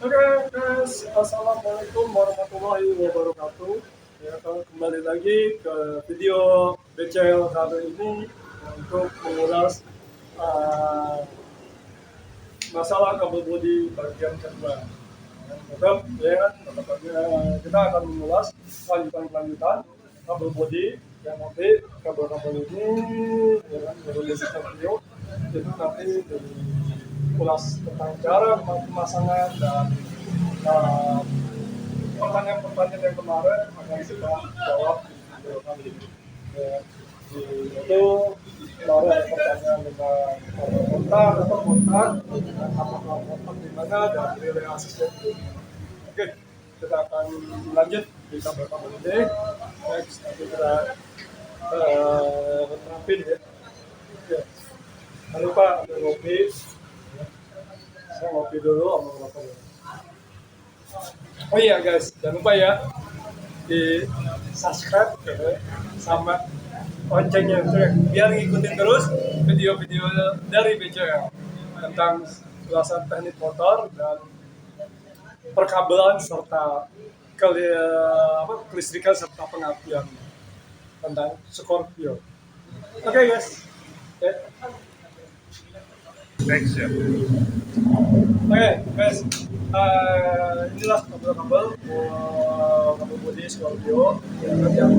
Oke guys, assalamualaikum warahmatullahi wabarakatuh. Ya, kembali lagi ke video BCL kali ini untuk mengulas uh, masalah kabel bodi bagian kedua. Tetap ya kan, kita akan mengulas lanjutan kabel bodi yang nanti kabel-kabel ini ya kan, dari video itu nanti diulas tentang cara pemasangan dan uh, pertanyaan-pertanyaan yang kemarin akan kita jawab di video kali ini. Ya, itu kemarin ada pertanyaan tentang kontak atau kontak dan apakah kontak di mana dan relay asisten. Oke, kita akan lanjut di kabel-kabel ini. Next, nanti kita terapin ya. Oke, jangan lupa ada ngopi. Saya ngopi dulu sama rokok. Oh iya guys, jangan lupa ya di subscribe sama loncengnya biar ngikutin terus video-video dari BCL tentang ulasan teknik motor dan perkabelan serta kelistrikan serta pengapian tentang Scorpio. Oke guys. Next ya. Oke guys, inilah kabel-kabel bodi Scorpio yang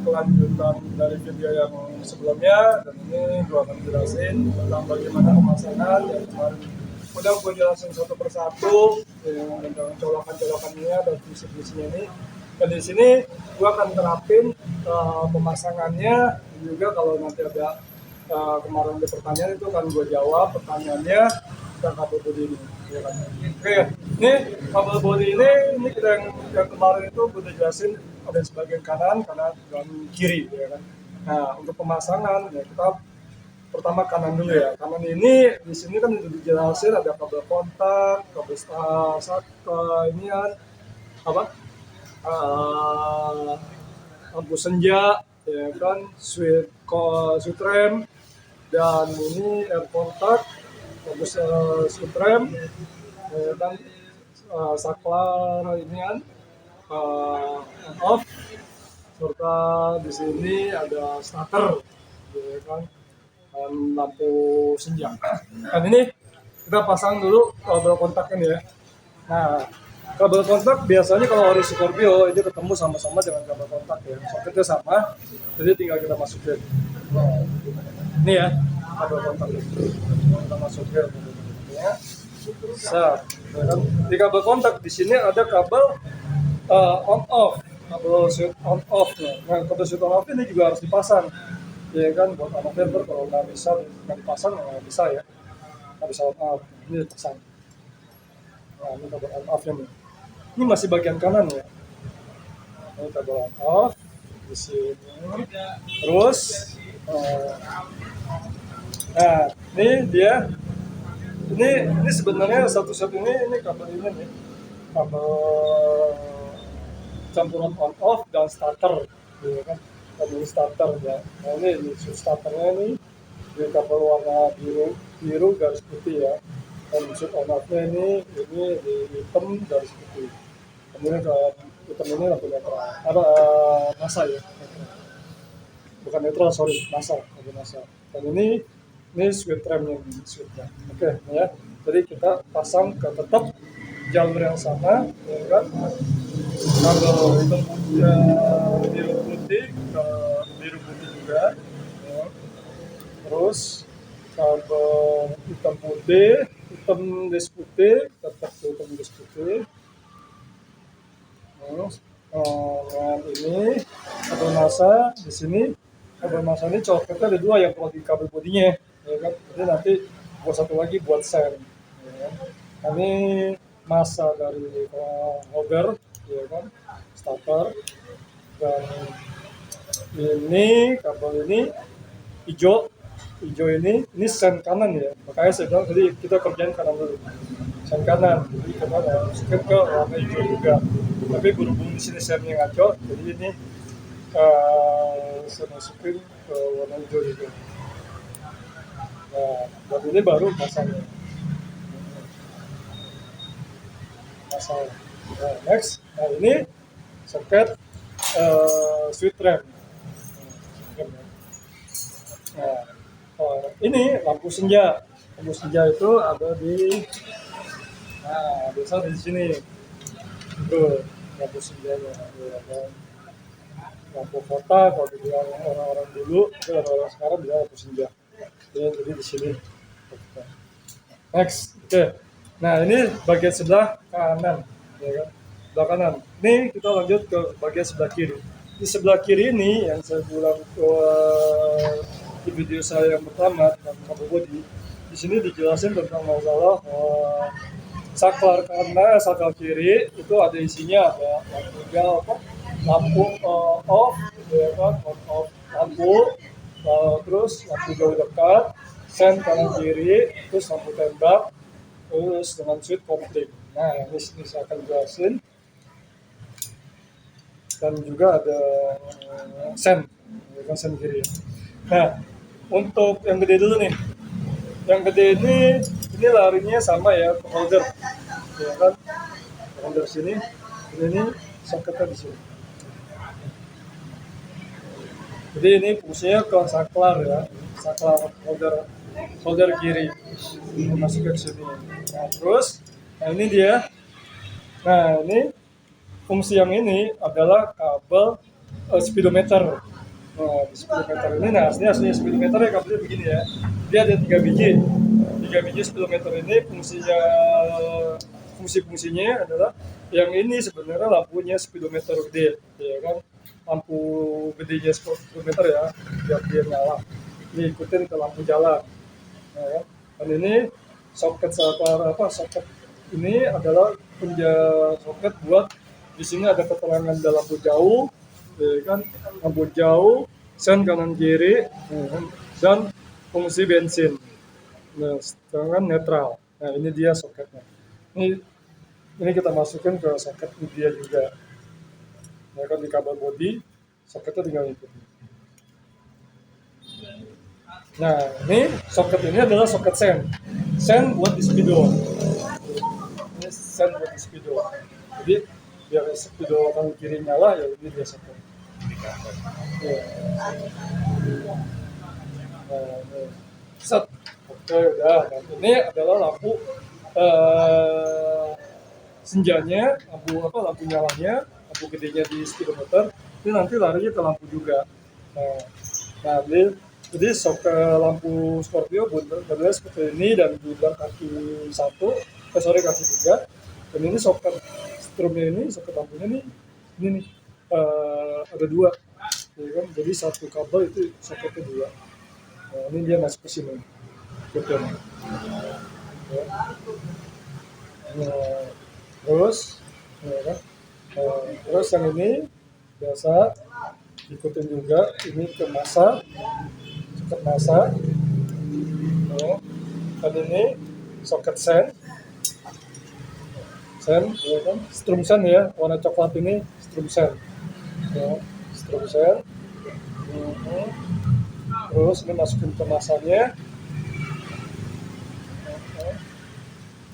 kelanjutan dari video yang sebelumnya, dan ini gue akan jelasin tentang bagaimana pemasangan yang kemarin udah gue jelasin satu persatu tentang colokan-colokannya dan fungsi-fungsinya ini. Dan di sini gue akan terapin pemasangannya juga. Kalau nanti ada kemarin ada pertanyaan itu kan gue jawab pertanyaannya tentang kabel bodi ini. Ya kan? Oke, ini kabel bodi ini kita yang kemarin itu gue udah jelasin ada sebagian kanan dan kiri, ya kan. Nah, untuk pemasangan ya kita pertama kanan dulu ya. Kanan ini di sini kan udah dijelasin ada kabel kontak, kabel inian apa? Lampu senja, ya kan, switch rem, dan ini air kontak, lampu switch rem, ya kan, saklar inian, off, serta di sini ada starter, ya kan, dan lampu senja. Dan ini kita pasang dulu kabel kontaknya ya. Nah, kabel kontak biasanya kalau ori Scorpio itu ketemu sama-sama dengan kabel kontak ya, soketnya sama, jadi tinggal kita masukin. Ini ya kabel kontak kita masukin ya. Di kabel kontak di sini ada kabel on off, kabel switch on off. Nah, kabel switch on off ini juga harus dipasang, ya kan, buat anak member. Kalau nggak dipasang nggak bisa ya, nggak bisa on off. Ini dipasang. Nah, ini kabel on off nih. Ini masih bagian kanan ya. Ini kabel on off di sini. Terus, nah ini dia. Ini sebenarnya satu-satu ini kabel ini nih, kabel campuran on off dan starter, ya kan, kabel starter ya. Nah ini starternya nih di kabel warna biru garis putih ya. Dan switch on off-nya ini di hitam garis putih. Kemudian kalau hitam ini lampu netral, masa ya, bukan netral, sorry, masa. Dan ini switch remnya, switchnya. Oke, ya. Jadi kita pasang ke tetap jalur yang sama, ya kan. Kalau hitam putih, biru putih ke biru putih juga. Ya. Terus kabel hitam putih, hitam disk putih, tetap hitam disk putih. Terus ini kabel masa di sini. Kabel masa ini coketnya ada dua yang kalau di kabel bodinya, ya kan. Jadi nanti buat satu lagi buat sen. Ya. Ini masa dari holder, ya kan, starter. Dan ini kabel ini hijau ini sen kanan ya. Makanya saya bilang tadi kita kerjain kanan dulu. Sen kanan, jadi kanan masukin ke warna hijau juga. Tapi berhubung di sini sennya ngaco, jadi ini saya masukin ke warna hijau juga. Nah, dan ini baru pasangnya. masalah. Nah, next, nah ini soket switch RAM. Nah, ini lampu senja. Lampu senja itu ada di, nah biasa di sini. Tuh, lampu senjanya. Ada lampu kota kalau dibilang orang-orang dulu, itu orang-orang sekarang bilang lampu senja. Jadi di sini. Next, oke. Nah ini bagian sebelah kanan, ya kan? Sebelah kanan. Ini kita lanjut ke bagian sebelah kiri. Di sebelah kiri ini yang saya bilang di video saya yang pertama tentang kabel body, di sini dijelasin tentang masalah saklar, karena saklar kiri itu ada isinya, ada lampu off, ya kan, on off lampu, terus lampu jauh dekat, sen kanan kiri, terus lampu tembak, terus dengan switch kopling. Nah ini saya akan jelasin, dan juga ada sen, ya kan, sen kiri. Nah untuk yang gede dulu nih, yang gede ini larinya sama ya ke holder, ya kan, holder sini, ini soketnya di sini. Jadi ini fungsinya ke saklar ya, saklar holder kiri, ini masuk ke sini. Nah terus, nah ini dia. Nah ini fungsi yang ini adalah kabel speedometer. Nah, di speedometer ini, nah aslinya speedometer ya kabelnya begini ya. Dia ada 3 biji. 3 biji speedometer ini fungsinya adalah yang ini sebenarnya lampunya speedometer gede, ya kan? Lampu gedenya speedometer ya, biar dia nyala. Ini ikutin ke lampu jalan. Nah, ya. Dan ini soket soket ini adalah soket buat di sini ada keterangan ada lampu jauh, ya kan, lampu jauh, sen kanan kiri, dan fungsi bensin. Nah, sedangkan netral. Nah ini dia soketnya. Ini kita masukin ke soket dia juga. Ya kan, di kabel body, soketnya tinggal ikut. Nah ini soket ini adalah soket sen. Sen buat di speedo. Ini sen buat di speedo. Jadi biar speedo kanan kiri nyala, ya ini dia soket. Ya. Nah, ini. Set. Oke, udah. Nah, ini adalah lampu senjanya, lampu nyalanya, lampu gedenya di speedometer. Ini nanti larinya ke lampu juga. Nah jadi lampu Scorpio modelnya seperti ini, dan juga kaki 1, kaki 3. Dan ini soket strumnya ini, soket lampunya ini nih, ada 2, ya kan? Jadi satu kabel itu soketnya 2. Nah, ini dia masuk ke sini, gitu. Ya. Nah, terus, ya kan? Terus yang ini biasa ikutin juga ini ke masa, soket masa. Ya. Dan ini soket sen, ya kan? Strum sen ya, warna coklat ini strum sen. Ya, strum sen. Terus ini masukin ke masanya,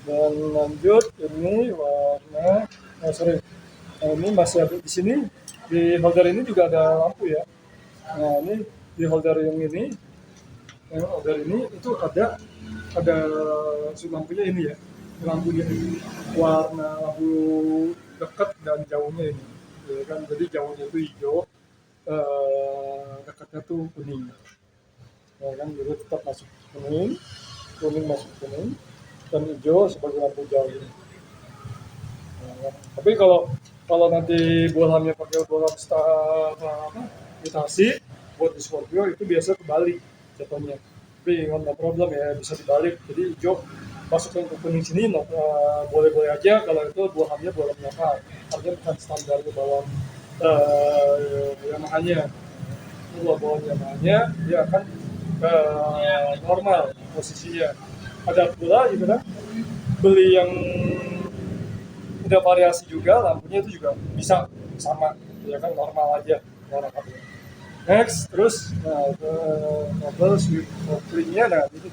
dan lanjut ini warna, nah ini masih ada di sini, di holder ini juga ada lampu ya. Nah ini di holder yang ini, itu ada lampunya ini ya, lampunya ini warna lampu dekat dan jauhnya ini, ya kan? Jadi jauhnya itu hijau, dekatnya tuh kuning. Ya kan, jadi tetap masuk kuning masuk kuning, dan hijau sebagai lampu jauh. Ya kan? Tapi kalau nanti bolamnya pakai bolam imitasi buat di Scorpio, itu biasa kebalik jatuhnya. Tapi no problem ya, bisa dibalik. Jadi hijau masuk ke kuning sini, boleh-boleh aja kalau itu bolamnya bolam lokal. Artinya bukan standar bolam Yamaha-nya. Kalau bolam Yamaha-nya dia akan normal posisinya. Ada pula gitu kan, beli yang udah variasi juga, lampunya itu juga bisa sama, ya kan, normal aja warna kabel. Next, terus kabel switch koplingnya, nah itu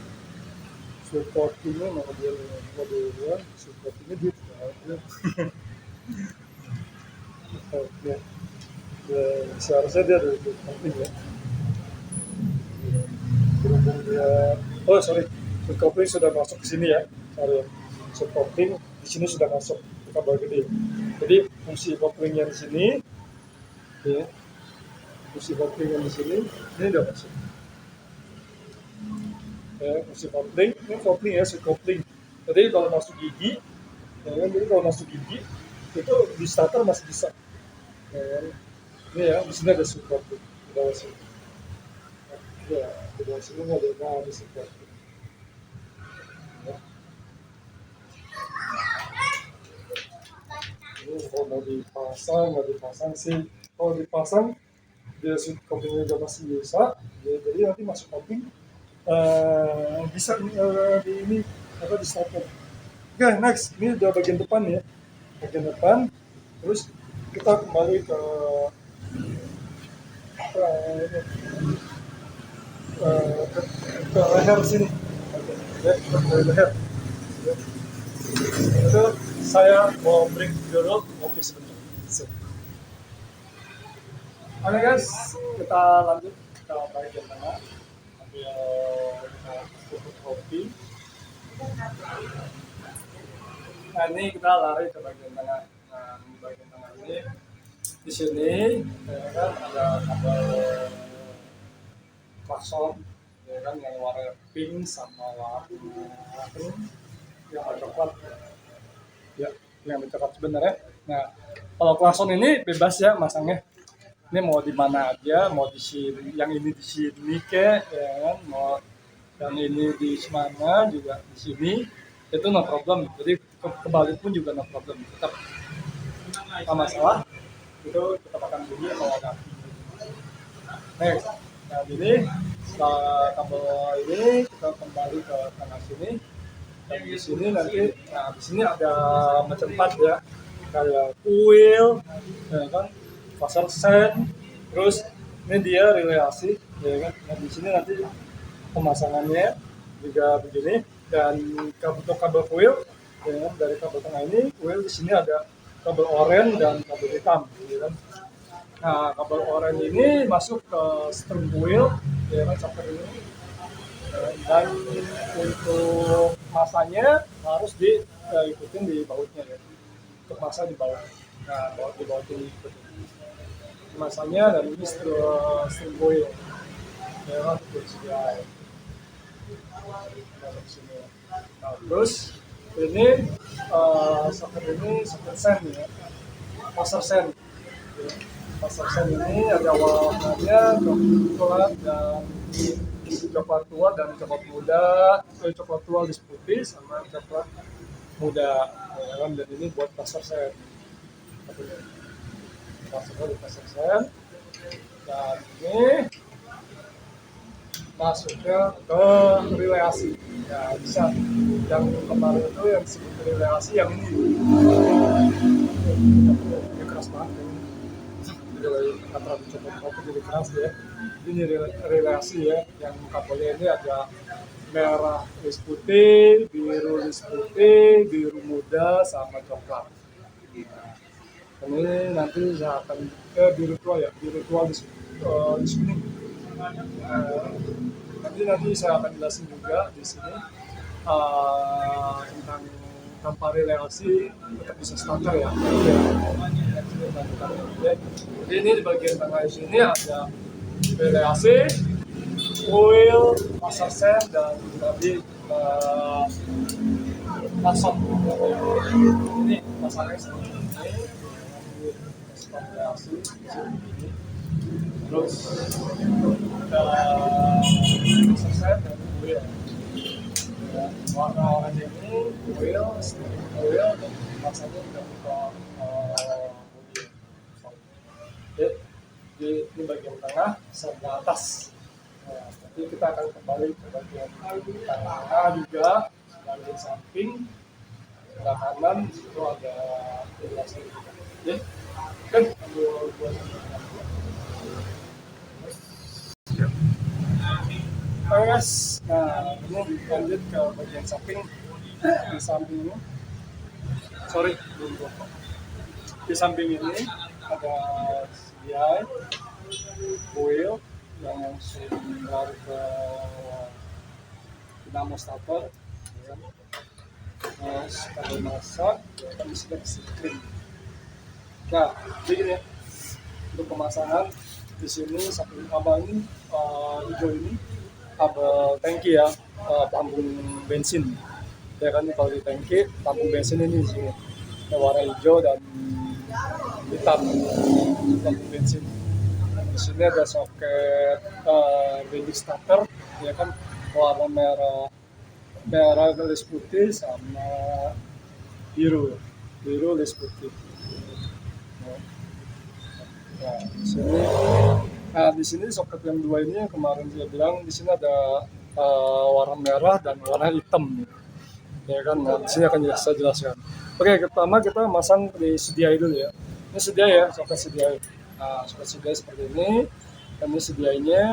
supportingnya model dua, supportingnya dia tidak. Oke. Ya, seharusnya dia ada supporting ya. Berhubung dia, oh sorry, supporting sudah masuk ke sini ya. Sorry, supporting di sini sudah masuk ke kabel gede. Jadi fungsi kopling yang di sini, ya, fungsi kopling yang di sini, ini udah masuk. Ya, fungsi kopling, ini kopling ya, kopling. Jadi kalau masuk gigi, ya kan, jadi kalau masuk gigi itu di starter masih bisa. Ya, kan? Ini ya, di sini ada supporting di bawah sini. Ya, di bawah sini ada supporting. Ya. Ini kalau mau dipasang sih, kalau dipasang dia koplingnya udah masih bisa, ya, jadi nanti masuk kopling bisa di ini apa di starter. Oke, next ini udah bagian depan ya, bagian depan. Terus kita kembali ke ini, ke, ke leher sini. Ya, ke leher. Ya. Itu saya mau break dulu, ngopi sebentar. Oke guys, kita lanjut ke bagian tengah. Ambil kita tutup kopi. Nah ini kita lari ke bagian tengah. Nah di bagian tengah ini, di sini ya kan ada kabel klakson, ya kan yang warna pink sama warna yang coklat. Ya, yang coklat sebenarnya. Nah kalau klakson ini bebas ya masangnya. Ini mau di mana aja, mau di sini, yang ini di sini ke, ya kan, mau yang ini di mana juga di sini, itu no problem. Jadi kebalik pun juga no problem, tetap nggak masalah. Itu tetap akan bunyi kalau ada. Next, nah ini setelah kabel ini kita kembali ke tengah sini. Dan di sini nanti, nah di sini ada macam part ya, kayak coil, ya kan, pasar sen, terus ini dia relasi, ya kan. Nah di sini nanti pemasangannya juga begini, dan untuk kabel coil, ya kan, dari kabel tengah ini coil di sini ada kabel oranye dan kabel hitam, ya kan. Nah kabel oranye ini masuk ke string coil, ya kan, sampai ini. Dan untuk masanya harus diikutin di bautnya ya. Untuk masa di bawah. Nah, di bawah ini masanya dan ini string coil. Ya kan, CDI. Nah, terus ini soket sen ya. Pasar sen. Ya. Pasar sen ini ada warnanya coklat dan coklat tua dan coklat muda, coklat tua lis putih sama coklat muda, ya kan. Dan ini buat pasar sen, masuknya di pasar sen. Dan ini masuknya ke relasi, ya bisa. Yang kemarin itu yang disebut relasi yang ini, ini keras banget ini. Kata coklat kopi jadi keras ya. Ini relasi ya, yang kabelnya ini ada merah lis putih, biru lis putih, biru muda sama coklat. Nah, ini nanti saya akan biru tua ya, biru tua lis kuning. Nanti saya akan jelasin juga di sini tentang tanpa relasi tetap bisa starter ya. Jadi ini di bagian tengah sini ada relasi, coil, pasar sen, dan tadi klakson. Ini pasarnya seperti ini. Relasi, terus pasar sen dan coil. Warna-warnanya ini coil, coil, dan pasarnya udah buka di bagian tengah sebelah atas. Nah, nanti kita akan kembali ke bagian tengah juga, bagian samping, sebelah kanan itu ada relasi. Ya, kan buat guys, nah ini lanjut ke bagian samping. Di samping ini, sorry belum rokok. Di samping ini ada CDI, coil yang langsung ngaruh ke dinamo starter, ya. Terus kalau masak, ya kan di sini screen. Nah, jadi gini ya, untuk pemasangan di sini samping abang ini hijau ini kabel tangki ya, tampung bensin. Ya kan kalau di tangki tampung bensin ini di sini yang warna hijau dan hitam tampung bensin. Di sini ada soket bendix starter, ya kan warna merah garis putih sama biru garis putih. Nah, di sini soket yang dua ini yang kemarin dia bilang di sini ada warna merah dan warna hitam. Ya kan, nah, di sini akan saya jelaskan. Oke, pertama kita masang di CDI dulu ya. Ini CDI ya, soket CDI. Nah, soket CDI seperti ini. Dan ini CDI-nya.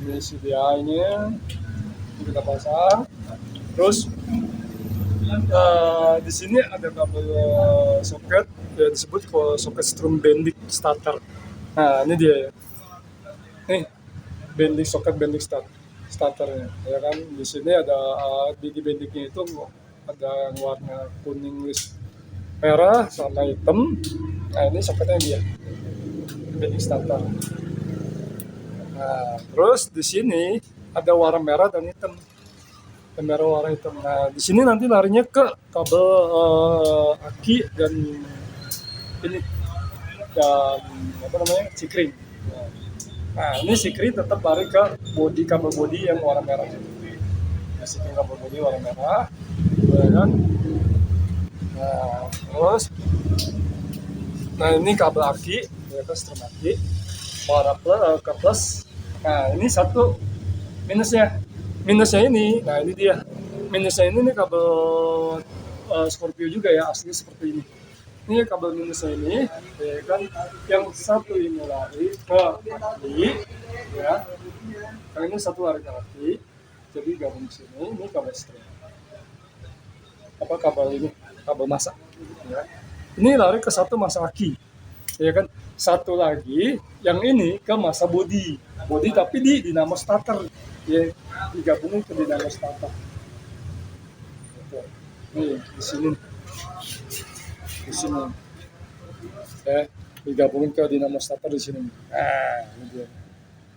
Ini CDI-nya. Ini kita pasang. Terus di sini ada kabel soket yang disebut soket strum bendix starter. Nah, ini dia ya. Nih, soket bendix starternya, ya kan. Di sini ada di bendixnya itu ada yang warna kuning merah sama hitam. Nah, ini soketnya dia, bendix starter. Nah, terus di sini ada warna merah dan hitam. Merah warna hitam. Nah, di sini nanti larinya ke kabel aki dan ini dan apa namanya sikring. Nah, ini sikring tetap lari ke kabel bodi yang warna merah. Nah, sikring kabel bodi warna merah, ya kan. Nah, terus, nah ini kabel aki, ya kan, strum aki, warna ke plus. Nah, ini satu minusnya ini. Nah, ini dia minusnya ini nih, kabel Scorpio juga ya, asli seperti ini. Ini kabel minusnya ini, ya kan, yang satu ini lari ke kaki, ya. Yang ini satu lari ke kaki, jadi gabung sini. Ini kabel string. Kabel ini, kabel masa. Ya. Ini lari ke satu masa kaki, ya kan. Satu lagi, yang ini ke masa bodi tapi di dinamo starter, ya, digabungin ke dinamo starter. Nih di sini, ya, digabungin ke dinamo starter di sini. Nah, ini dia.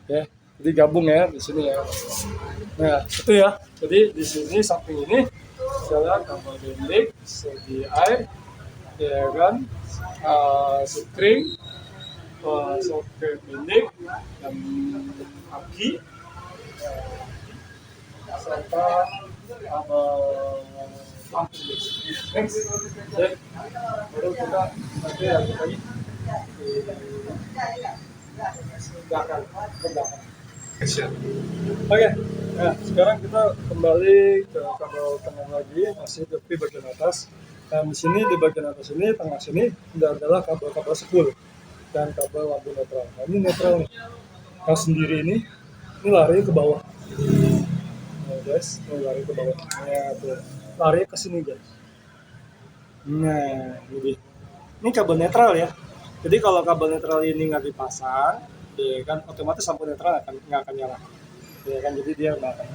Ya, jadi gabung ya di sini ya. Nah, itu ya. Jadi di sini samping ini saya kabel bendix, CDI, ya kan, sikring, soket bendix dan aki, serta lampu. Next, baru kita nanti lagi di belakang. Oke, nah sekarang kita kembali ke kabel tengah lagi, masih di bagian atas. Dan di sini di bagian atas ini, tengah sini adalah kabel-kabel spool dan kabel lampu netral. Nah, ini netral nih. Yang sendiri ini lari ke bawah. Nah, guys, ini lari ke bawah. Nah, tuh. Lari ke sini, guys. Nah, ini kabel netral ya. Jadi kalau kabel netral ini nggak dipasang, ya kan, otomatis lampu netral nggak akan nyala. Ya kan, jadi dia nggak akan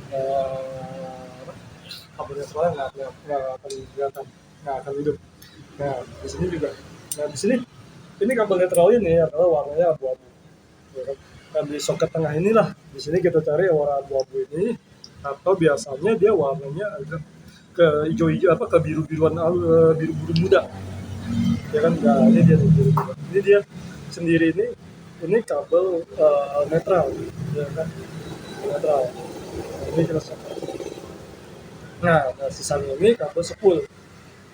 kabel netral nggak akan kelihatan, nggak akan hidup. Nah, di sini juga. Nah, di sini ini kabel netral ini adalah warnanya abu-abu. Ya kan? Dan di soket tengah inilah, di sini kita cari warna abu-abu ini, atau biasanya dia warnanya agak ke hijau-hijau, ke biru-biruan, biru-biru muda. Ya kan, nah, ini dia biru. Ini dia sendiri ini kabel netral, ya kan, netral. Ini kita soket. Nah, sisanya ini kabel spool,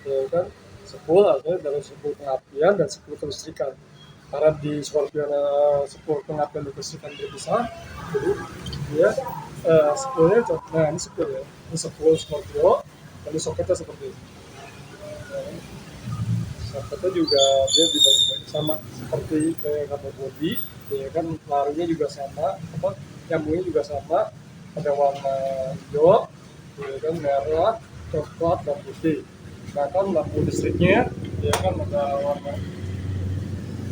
ya kan. Spool artinya dari spool pengapian dan spool kelistrikan. Karena di Scorpio spool pengapian dan kelistrikan berpisah, jadi dia spoolnya, nah ini spool ya, ini spool Scorpio, dan soketnya seperti ini. Nah, soketnya juga dia dibagi-bagi sama seperti kayak kabel bodi, ya kan, larinya juga sama, nyambungnya juga sama, ada warna hijau, ya kan, merah, coklat dan putih. Nah kan lampu listriknya ya kan ada warna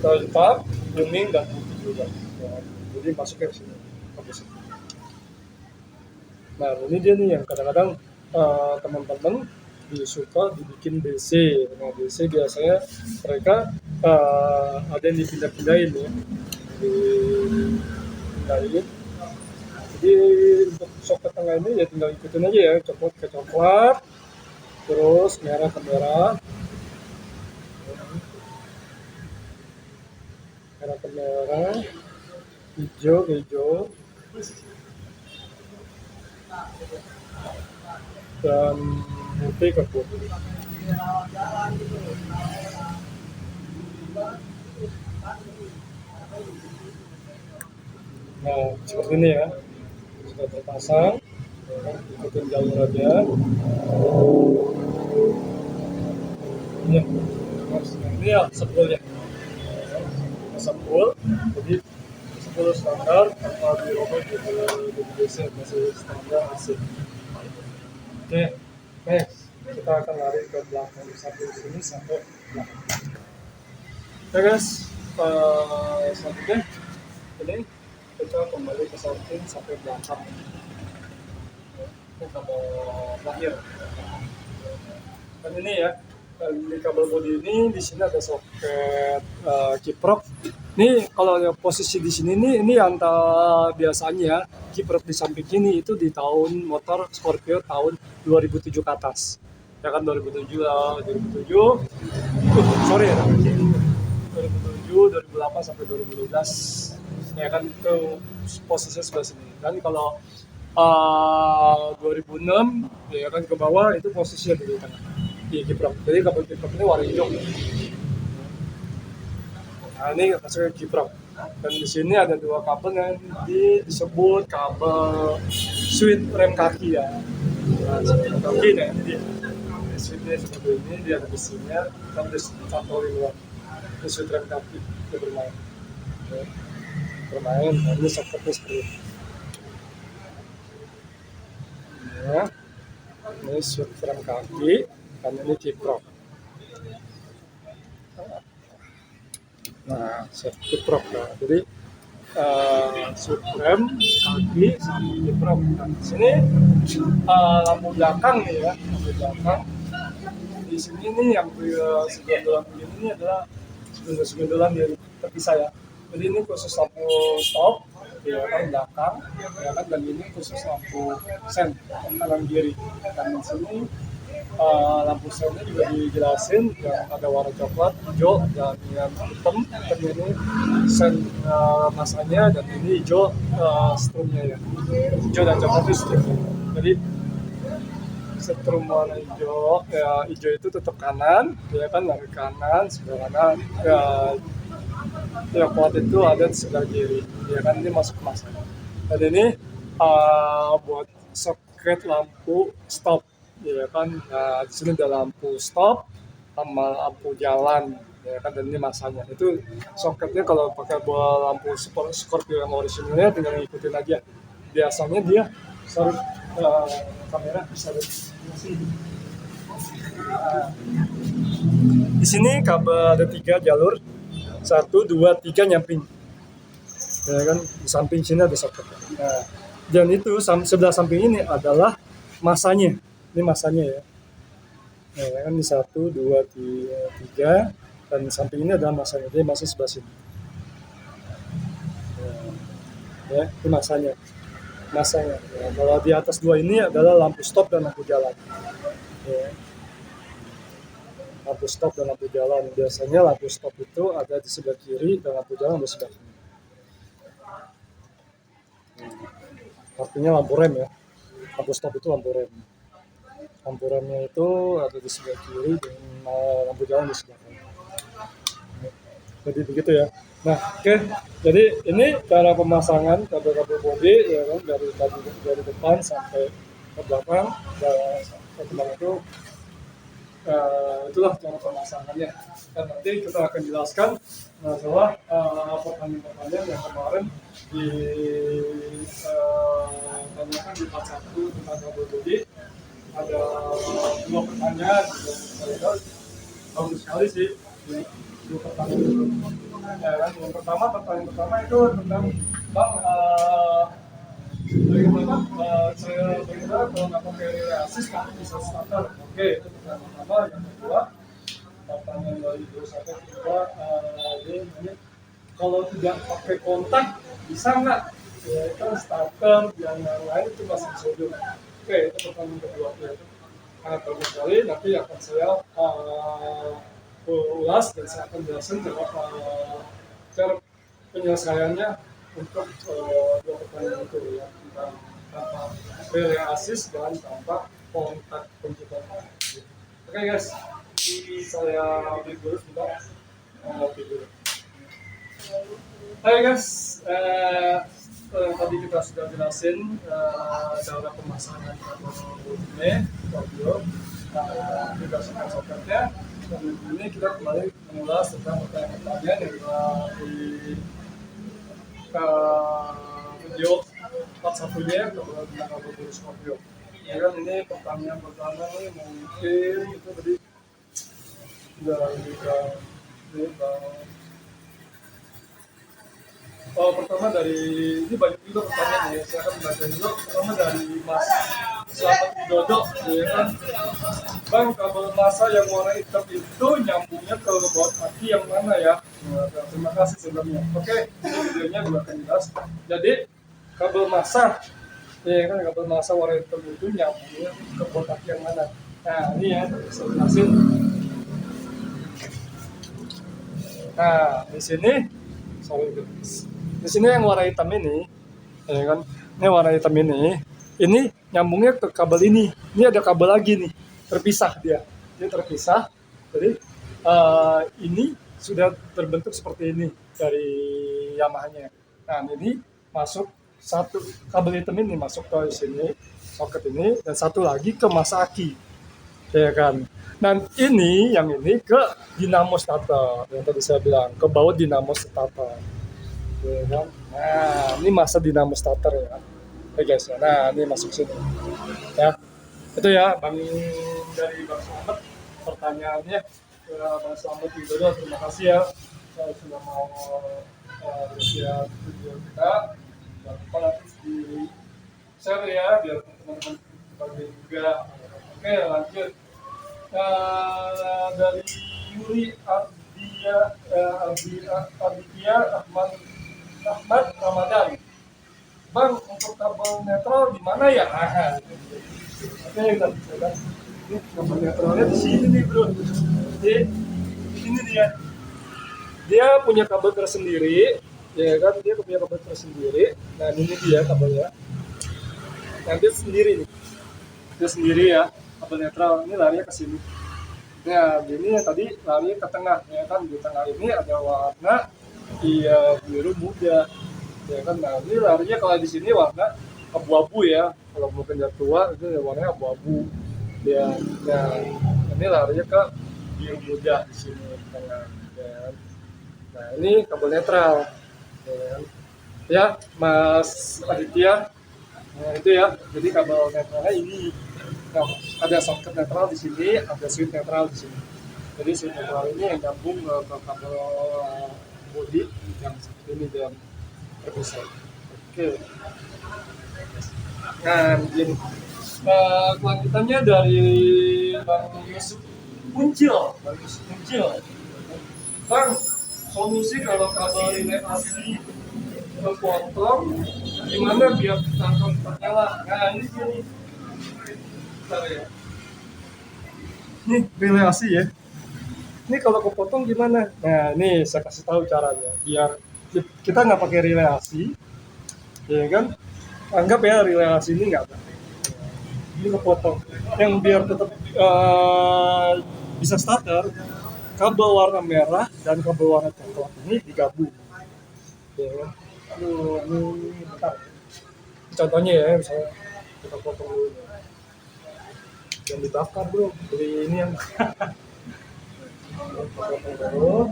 hitam, kuning dan putih juga. Ya, jadi masuknya ke sini. Nah ini dia nih yang kadang-kadang teman-teman suka dibikin BC. Nah BC biasanya mereka ada yang dipindah-pindahin ya, dipindahin. Jadi untuk soket tengah ini ya tinggal ikutin aja ya, coklat ke coklat, terus merah ke merah, merah ke merah, hijau ke hijau, dan putih ke putih. Nah seperti ini ya, sudah terpasang, ikutin jalur aja. Ini ya sebelnya, sebel, jadi sebel standar tanpa dirobek di BC masih standar AC. Oke, next kita akan lari ke belakang satu sini sampai belakang. Oke guys, selanjutnya ini kita kembali ke samping sampai belakang. Ini kabel lahir. Dan ini ya, di kabel bodi ini di sini ada soket kiprok. Ini kalau posisi di sini ini antara biasanya kiprok di samping ini itu di tahun motor Scorpio tahun 2007 ke atas. Ya kan 2007 sorry ya, 2007, 2008 sampai 2012. Ya kan itu posisinya sebelah sini. Dan kalau 2006 ya kan ke bawah itu posisinya di tengah. Di kiprok. Jadi kabel kiprok ini warna hijau. Nah ini masuknya kiprok. Dan di sini ada dua kabel yang disebut kabel switch rem kaki ya. Nah, switch rem kaki nah ini dia. Switchnya seperti ini, dia ada besinya, kita bisa luar. Ini switch rem kaki dia bermain. Ya. Bermain. Nah, ini soketnya seperti ini. Ya. Ini switch rem kaki. Dan ini kiprok. Nah, kiprok ya. Jadi switch rem kaki sama kiprok. Nah, di sini lampu belakang nih ya, lampu belakang. Di sini nih yang segondolan begini ini adalah segondolan yang terpisah ya. Jadi ini khusus lampu stop ya kan belakang, ya kan, dan ini khusus lampu sen kanan kiri. Dan di sini lampu sennya juga dijelasin yang ada warna coklat, hijau, dan yang hitam ini sen masanya, dan ini hijau strumnya ya, hijau dan coklat itu strumnya. Jadi strum warna hijau, ya hijau itu tetap kanan, ya kan, dari kanan sebelah kanan, ya kuat itu ada di sebelah kiri, ya kan, ini masuk ke masa. Dan ini buat soket lampu stop. Ya kan, nah di sini ada lampu stop sama lampu jalan, ya kan, dan ini masanya. Itu soketnya kalau pakai buat lampu Scorpio yang orisinalnya tinggal ngikutin aja. Biasanya dia sorry kamera bisa di sini. Di sini kabel ada 3 jalur, 1, 2, 3 nyamping. Ya kan, di samping sini ada soket. Nah, dan itu sebelah samping ini adalah masanya. Ini masanya ya. Nah, kan di 1, 2, 3, dan samping ini adalah masanya. Dia masih sebelah sini. Nah, ya, ini masanya. Masanya. Ya, kalau di atas 2 ini adalah lampu stop dan lampu jalan. Ya. Lampu stop dan lampu jalan. Biasanya lampu stop itu ada di sebelah kiri dan lampu jalan di sebelah kiri. Artinya lampu rem ya. Lampu stop itu lampu rem. Lampu remnya itu ada di sebelah kiri dan lampu jalan di sebelah kanan. Jadi begitu ya. Nah, oke. Jadi ini cara pemasangan kabel-kabel bodi ya kan, dari depan sampai ke belakang. Dan ke belakang itu Itulah cara pemasangannya. Dan nanti kita akan jelaskan masalah pertanyaan-pertanyaan yang kemarin ditanyakan di part 1 tentang kabel bodi. Ada 2 pertanyaan yang saya bagus sekali sih. 2 pertanyaan itu. Yang pertanyaan pertama itu tentang Bang, bagaimana saya bagaimana kalau nggak pakai relay assist nanti bisa starter. Oke, itu pertanyaan pertama. Yang kedua, pertanyaan dari Bro Sate juga, ini kalau tidak pakai kontak bisa nggak? Ya, kan starter yang lain itu masih bisa juga. Oke, itu pertanyaan kedua. Ya, itu sangat bagus sekali. Nanti akan saya ulas dan saya akan jelasin cara penyelesaiannya untuk 2 pertanyaan itu ya, tentang tanpa relay assist dan tanpa kontak pencetak. Oke guys, ini saya ambil dulu sebentar, ngopi dulu. Hai guys, tadi kita sudah jelasin cara pemasangan kabel ini, audio, juga soket-soketnya. Dan ini kita kembali mengulas tentang pertanyaan-pertanyaan yang di video part 1-nya tentang kabel Scorpio. Ya kan, ini pertanyaan pertama nih, mungkin itu tadi ini pertama dari ini banyak juga pertanyaan ya, saya akan membaca dulu. Pertama dari Mas Selamat Widodo, ya kan, Bang, kabel massa yang warna hitam itu nyambungnya ke baut aki yang mana ya? Nah, terima kasih sebelumnya. Oke, ini videonya gue akan jelas. Jadi kabel massa, ya kan, kabel massa warna hitam itu nyambungnya ke baut aki yang mana? Nah, ini ya, saya jelasin. Nah, di sini, di sini yang warna hitam ini, ya kan, ini warna hitam ini nyambungnya ke kabel ini. Ini ada kabel lagi nih, terpisah dia terpisah. Jadi ini sudah terbentuk seperti ini dari Yamaha-nya. Nah, ini masuk satu kabel hitam ini masuk ke sini, soket ini, dan satu lagi ke massa aki, ya kan. Dan yang ini ke dinamo starter yang tadi saya bilang, ke baut dinamo starter, ya kan. Nah, ini massa dinamo starter ya, oke guys ya. Nah, ini masuk sini ya. Itu ya Bang, dari Bang Slamet pertanyaannya. Bang Slamet Widodo, terima kasih ya sudah mau lihat video kita. Jangan lupa nanti di share ya biar teman-teman bagi juga. Oke, lanjut. Dari Yuri Aditya Ahmad Ramadan, Bang, untuk kabel netral di mana ya? Oke, kita bisa. Ini kabel netralnya di sini nih bro. Jadi ini dia punya kabel tersendiri, ya kan, dia punya kabel tersendiri. Nah, ini dia kabelnya. Nanti sendiri nih, dia sendiri ya, kabel netral. Ini larinya ke sini. Nah, ini ya tadi lari ke tengah, ya kan. Di tengah ini ada warna biru muda, ya kan. Nah, ini larinya kalau di sini warna abu-abu ya. Kalau mungkin udah tua itu warnanya abu-abu. Ya, nah, ini larinya ke biru muda di sini tengah, ya. Nah, ini kabel netral, ya, ya Mas Aditya. Nah, itu ya. Jadi kabel netralnya ini. Nah, ada soket netral di sini, ada switch netral di sini. Jadi switch netral ini yang gabung ke kabel bodi yang seperti ini dan terpisah. Oke. Nah, begini. Kelanjutannya dari Bang Yusuf Muncil. Bang, solusi kalau kabel relay AC kepotong gimana biar langsung ternyala? Nah, ini gini. Ya. Ini relay AC ya. Ini kalau kepotong gimana? Nah, ini saya kasih tahu caranya. Biar kita nggak pakai relay AC, ya kan? Anggap ya relay AC ini nggak ada. Ini kepotong. Yang biar tetap bisa starter, kabel warna merah dan kabel warna coklat ini digabung. Ya kan? Aduh, ini bentar. Contohnya ya, misalnya kita potong dulu. yang dibakar bro, beli ini yang baru.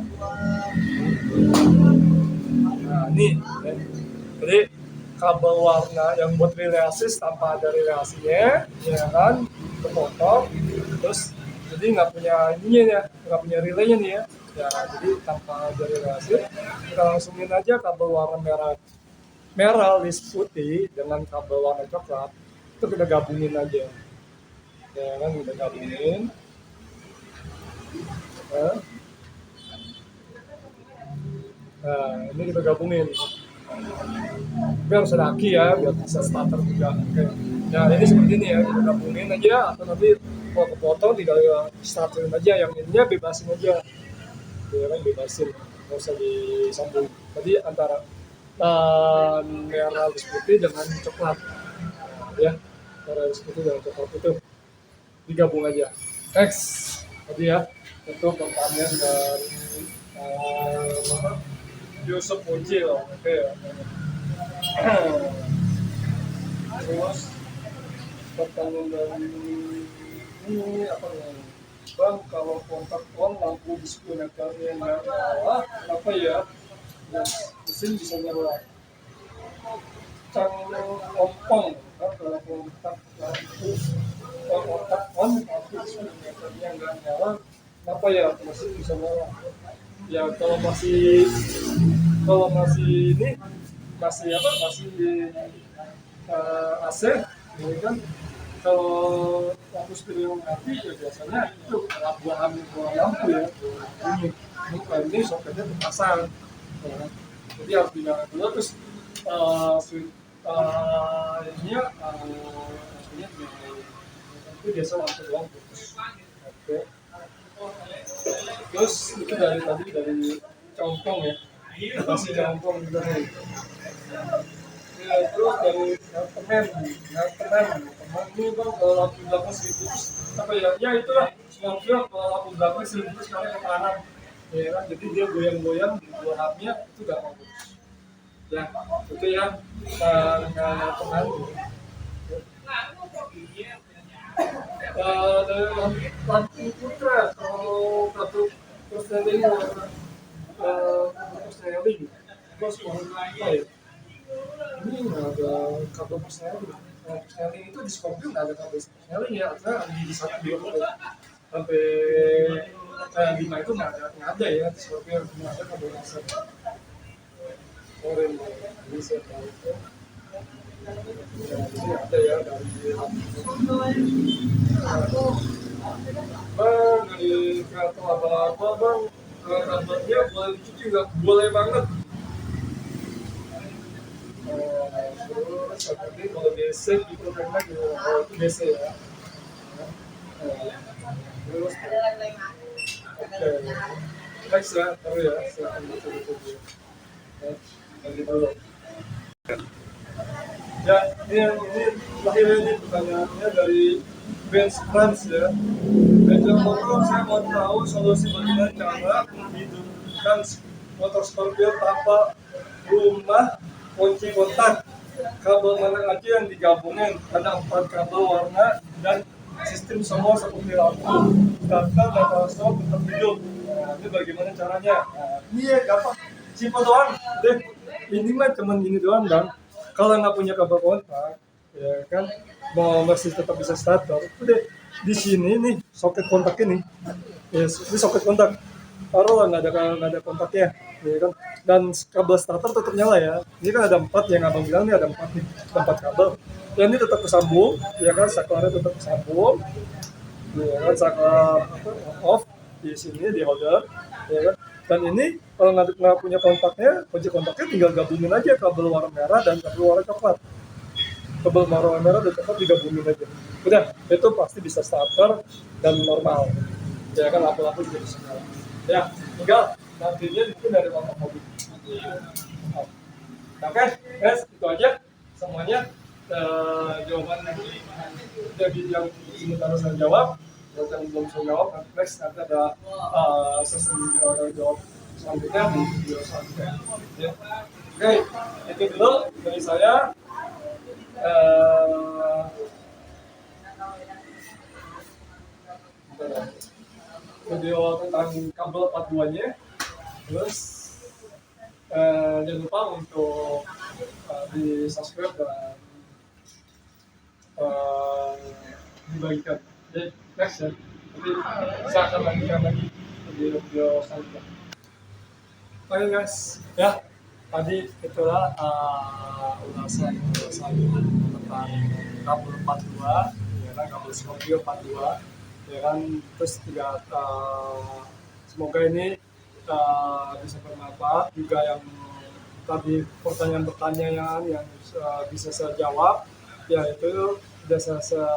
Nah ini ya. Jadi kabel warna yang buat relasi tanpa ada relasinya, ya kan, kepotong, terus jadi nggak punya ininya ya, nggak punya relaynya nih ya. Ya jadi tanpa ada relasi, kita langsungin aja kabel warna merah list putih dengan kabel warna coklat, itu kita gabungin aja, ya kan, kita gabungin. Nah, ini kita gabungin biar harus ada aki ya, biar bisa starter juga. Oke. Nah ini seperti ini ya, kita gabungin aja, atau nanti kalau kepotong tinggal starterin aja, yang ininya bebasin aja, ya kan, bebasin, nggak usah disambung. Jadi antara merah putih dengan coklat, ya, merah putih dengan coklat itu digabung aja. Next tadi ya, untuk pertanyaan dari Yusuf Mujil. Oke ya. Terus pertanyaan dari ini apa nih? Bang, kalau kontak on lampu disconnectornya nggak nyala, apa ya? Mesin bisa nyala. Cang ompong, kalau kontak lampu kontak on lampu disconnectornya nggak nyala, apa ya? Mesin bisa nyala. Ya kalau masih ini masih apa, masih AC, ini kan, kalau lampu spion mati ya biasanya itu buah lampu ya, ini soketnya terpasang, ya. Jadi harus dinyalakan dulu, terus switch ininya itu biasa lampu doang putus. Oke. Terus itu dari tadi dari congkong ya, masih congkong juga nih. Ya, terus dari temen ini bang, kalau lampu belakang 1.000 apa ya, ya itulah lampu, kalau lampu belakang 1.000 sekarang ke kanan, ya kan, jadi dia goyang-goyang di dua hapnya itu gak bagus ya, itu ya teman. Dari lampu putra, kalau satu persneling bos apa ya, ini nggak ada kabel persneling. Persneling itu di Scorpio nggak ada kabel persneling ya, karena di sana dia sampai 5 itu nggak ada ya, di Scorpio nggak ada kabel laser. Oren bisa tahu itu. Ya, ini ada ya dari bang, dari kartu apa bang, kabelnya boleh dicuci nggak? Boleh banget. Terus seperti kalau DC gitu kan, itu DC ya. Terus oke, next ya, terus ya, silakan dicoba. Lagi dulu. Ya, ini terakhir ini pertanyaannya dari Benz France ya. Belajar motor, saya mau tahu solusi bagaimana cara menghidupkan motor Scorpio tanpa rumah kunci kontak. Kabel mana aja yang digabungin? Ada 4 kabel warna dan sistem semua seperti lampu, data stop tetap hidup. Nah, ini bagaimana caranya? Nah, ini ya gampang, simpel doang. Deh, ini mah cuman ini doang bang. Kalau nggak punya kabel kontak, ya kan, mau masih tetap bisa starter, udah di sini nih soket kontak ini, ya ini soket kontak, taruh nggak ada kontaknya, ya kan, dan kabel starter tetap nyala ya. Ini kan ada 4 yang abang bilang nih, ada 4 nih, 4 kabel, dan ini tetap kesambung, ya kan, saklarnya tetap kesambung, ya kan, saklar off di sini di holder, ya kan. Dan ini kalau nggak punya kontaknya, kunci kontaknya tinggal gabungin aja kabel warna merah dan kabel warna coklat. Kabel warna merah dan coklat digabungin aja. Udah, itu pasti bisa starter dan normal. Ya kan, lampu-lampu juga bisa nyala. Ya, tinggal nantinya itu dari warna mobil. Oke, guys, itu aja semuanya jawaban dari yang sementara saya jawab. Yang belum saya jawab, next nanti ada sesi jawab selanjutnya di video selanjutnya. Ya. Oke, itu dulu dari saya. video tentang kabel 42-nya. Terus jangan lupa untuk di subscribe dan dibagikan. Jadi next ya, nanti saya akan lanjutkan lagi video selanjutnya. Oke guys, ya tadi itulah ulasan tentang kabel 42, ya kan, kabel Scorpio 42, ya kan. Terus juga semoga ini bisa bermanfaat juga. Yang tadi pertanyaan-pertanyaan yang bisa saya jawab, ya itu sudah saya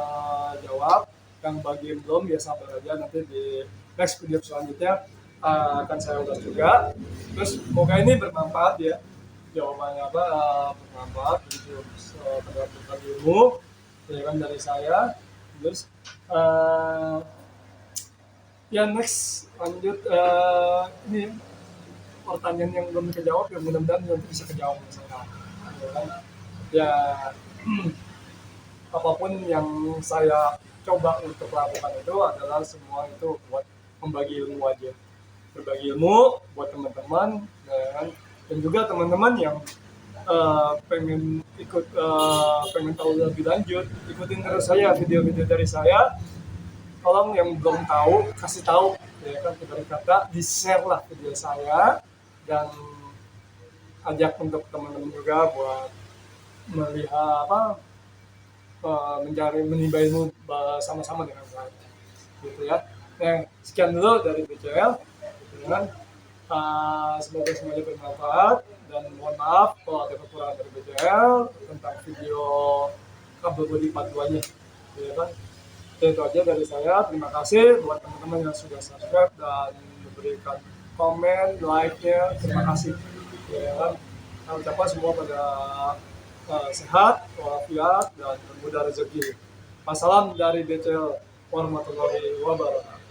jawab. Yang bagi yang belum, ya sabar aja, nanti di next video selanjutnya akan saya ulas juga. Terus semoga ini bermanfaat ya, jawabannya apa, bermanfaat untuk pendapat ilmu, ya kan, dari saya. Terus ya next lanjut, ini pertanyaan yang belum kejawab, ya mudah-mudahan nanti bisa kejawab misalnya, ya kan. Ya apapun yang saya coba untuk lakukan itu adalah semua itu buat membagi ilmu aja, berbagi ilmu buat teman-teman, dan juga teman-teman yang pengen ikut, pengen tahu lebih lanjut, ikutin terus saya video-video dari saya. Tolong yang belum tahu kasih tahu, ya kan, ibarat kata di share lah video saya, dan ajak untuk teman-teman juga buat melihat apa, mencari menimba ilmu sama-sama dengan saya, gitu ya. Nah, sekian dulu dari BCL, gitu kan. Semoga semuanya bermanfaat, dan mohon maaf kalau ada kekurangan dari BCL tentang video kabel body 42-nya, ya kan. Itu aja dari saya. Terima kasih buat teman-teman yang sudah subscribe dan memberikan komen, like-nya. Terima kasih, ya kan. Saya ucapkan semua pada sehat, walafiat, dan bermudah rezeki. Wassalam dari BCL warahmatullahi wabarakatuh.